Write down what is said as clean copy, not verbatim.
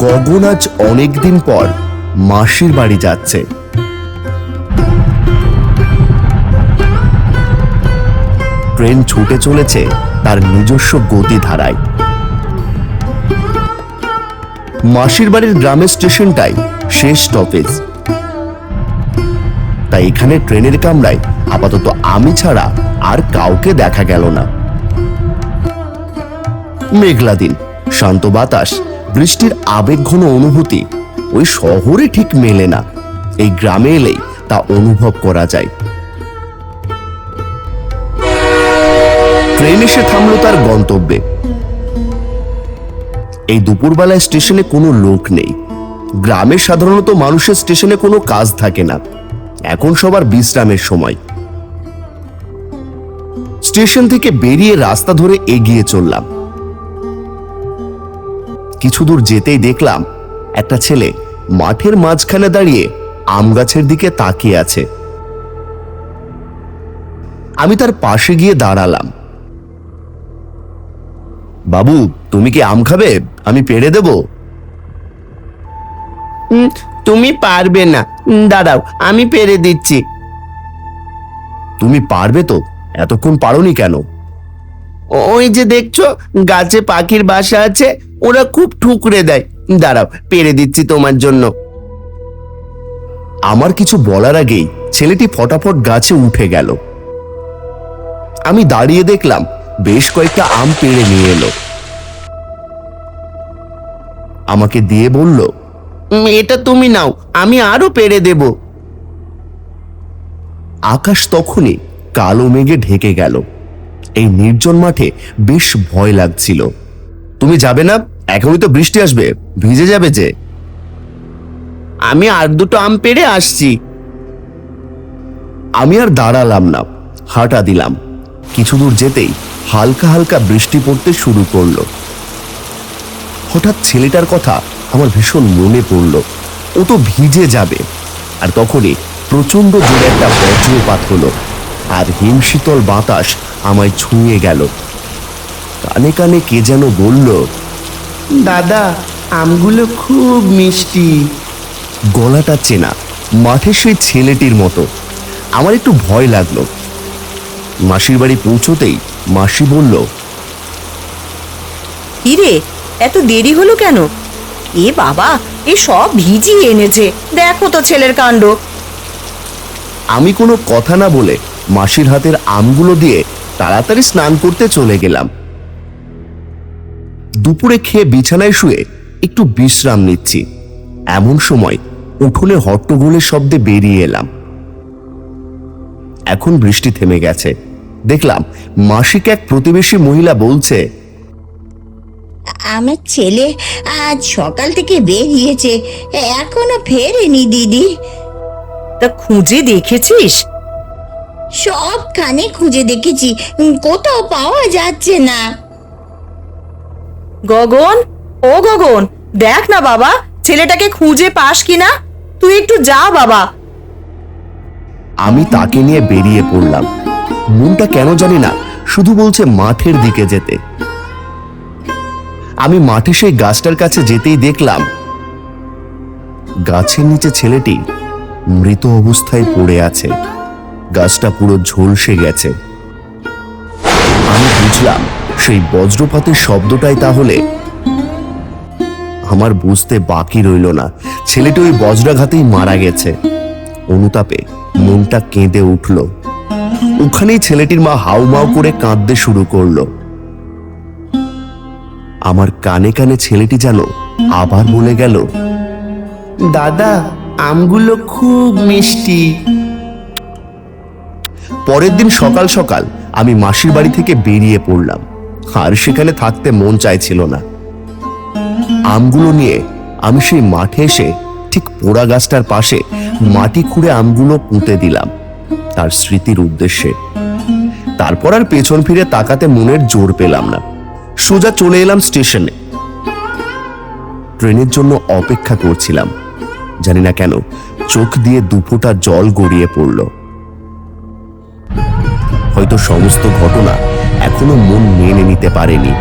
গগন আজ অনেকদিন পর মাসির বাড়ি যাচ্ছে। ট্রেন ছুটে চলেছে তার নিজস্ব গতিধারায়। মাসির বাড়ির গ্রামের স্টেশনটাই শেষ স্টপেজ, তাই এখানে ট্রেনের কামরায় আপাতত আমি ছাড়া আর কাউকে দেখা গেল না। মেঘলা দিন, শান্ত বাতাস, বৃষ্টির আবেগঘন অনুভূতি ওই শহরে ঠিক মেলে না, এই গ্রামে এলেই তা অনুভব করা যায়। ট্রেন এসে থামলো তার গন্তব্যে। এই দুপুরবেলায় স্টেশনে কোনো লোক নেই। গ্রামে সাধারণত মানুষের স্টেশনে কোনো কাজ থাকে না, এখন সবার বিশ্রামের সময়। স্টেশন থেকে বেরিয়ে রাস্তা ধরে এগিয়ে চললাম। কিছু দূর যেতেই দেখলাম একটা ছেলে মাঠের মাঝখানে দাঁড়িয়ে আম গাছের দিকে তাকিয়ে আছে। আমি তার পাশে গিয়ে দাঁড়ালাম। বাবু, তুমি কি আম খাবে? আমি পেড়ে দেব। তুমি পারবে না, দাঁড়াও আমি পেরে দিচ্ছি। তুমি পারবে তো? এতক্ষণ পারোনি কেন? ওই যে দেখছো গাছে পাখির বাসা আছে, ওরা খুব ঠুকরে দেয়। দাঁড়াও পেরে দিচ্ছি তোমার জন্য। আমার কিছু বলার আগেই ছেলেটি ফটাফট গাছে উঠে গেল। আমি দাঁড়িয়ে দেখলাম বেশ কয়েকটা আম পেড়ে নিয়ে এলো, আমাকে দিয়ে বলল, এটা তুমি নাও, আমি আরো পেরে দেব। আকাশ তখনই কালো মেঘে ঢেকে গেল। এই নির্জন মাঠে বেশ ভয় লাগছিল। তুমি যাবে না? এখনই তো বৃষ্টি আসবে, ভিজে যাবে যে। আমি আর দুটো আম পেড়ে আসছি। আমি আর দাঁড়ালাম না, হাঁটা দিলাম। কিছু দূর যেতেই হালকা হালকা বৃষ্টি পড়তে শুরু করলো। হঠাৎ ছেলেটার কথা আমার ভীষণ মনে পড়ল। ও তো ভিজে যাবে। আর তখনই প্রচন্ড জোরে একটা বজ্রপাত হলো, আর হিমশীতল বাতাস আমায় ছুঁয়ে গেল। কানে কানে কে যেন বলল, দাদা আমগুলো খুব মিষ্টি। গলাটা চেনা, মাঠে সেই ছেলেটির মতো। আমার একটু ভয় লাগলো। মাসির বাড়ি পৌঁছতেই মাসি বলল, কিরে, এত দেরি হলো কেন? এ বাবা, এ সব ভিজিয়ে এনেছে, দেখো তো ছেলের কাণ্ড। আমি কোনো কথা না বলে মাসির হাতের আমগুলো দিয়ে তাড়াতাড়ি স্নান করতে চলে গেলাম। দুপুরে খেয়ে বিছানায় শুয়ে একটু বিশ্রাম নিচ্ছি, এমন সময় উঠোনে হট্টগোলের শব্দে বেরিয়ে এলাম। এখন বৃষ্টি থেমে গেছে। দেখলাম মাসিকে এক প্রতিবেশী মহিলা বলছে, আমার ছেলে আজ সকাল থেকে বেরিয়েছে, এখনো ফেরেনি দিদি। তা খুঁজে দেখেছিস? সবখানে খুঁজে দেখেছি, কোথাও পাওয়া যাচ্ছে না। গগন, ও গগন, দেখ না বাবা, ছেলেটাকে খুঁজে পাস কিনা। তুই একটু যা বাবা। আমি তাকে নিয়ে বেরিয়ে পড়লাম। মনটা কেন জানি না শুধু বলছে মাঠের দিকে যেতে। আমি মাঠে সেই গাছটার কাছে যেতেই দেখলাম গাছের নিচে ছেলেটি মৃত অবস্থায় পড়ে আছে। গাছটা পুরো ঝলসে গেছে। আমি বুঝলাম সেই বজ্রপাতের শব্দটাই তাহলে। আমার বুঝতে বাকি রইল না, ছেলেটি ওই বজ্রাঘাতেই মারা গেছে। অনুতাপে মনটা কেঁদে উঠল। ওখানেই ছেলেটির মা হাউমাউ করে কাঁদতে শুরু করলো। আমার কানে কানে ছেলেটি যেন আবার বলে গেল, দাদা আমগুলো খুব মিষ্টি। পরের দিন সকাল সকাল আমি মাসির বাড়ি থেকে বেরিয়ে পড়লাম। আর সেখানে থাকতে মন চাইছিল না। আমগুলো নিয়ে আমি সেই মাঠে এসে ঠিক পোড়া গাছটার পাশে মাটি খুঁড়ে আমগুলো পুঁতে দিলাম তার স্মৃতির উদ্দেশ্যে। তারপর আর পেছন ফিরে তাকাতে মনের জোর পেলাম না। সোজা চলে এলাম স্টেশনে। ট্রেনের জন্য অপেক্ষা করছিলাম। জানি না কেন চোখ দিয়ে দুফোঁটা জল গড়িয়ে পড়ল। হয়তো সমস্ত ঘটনা এখনো মন মেনে নিতে পারেনি।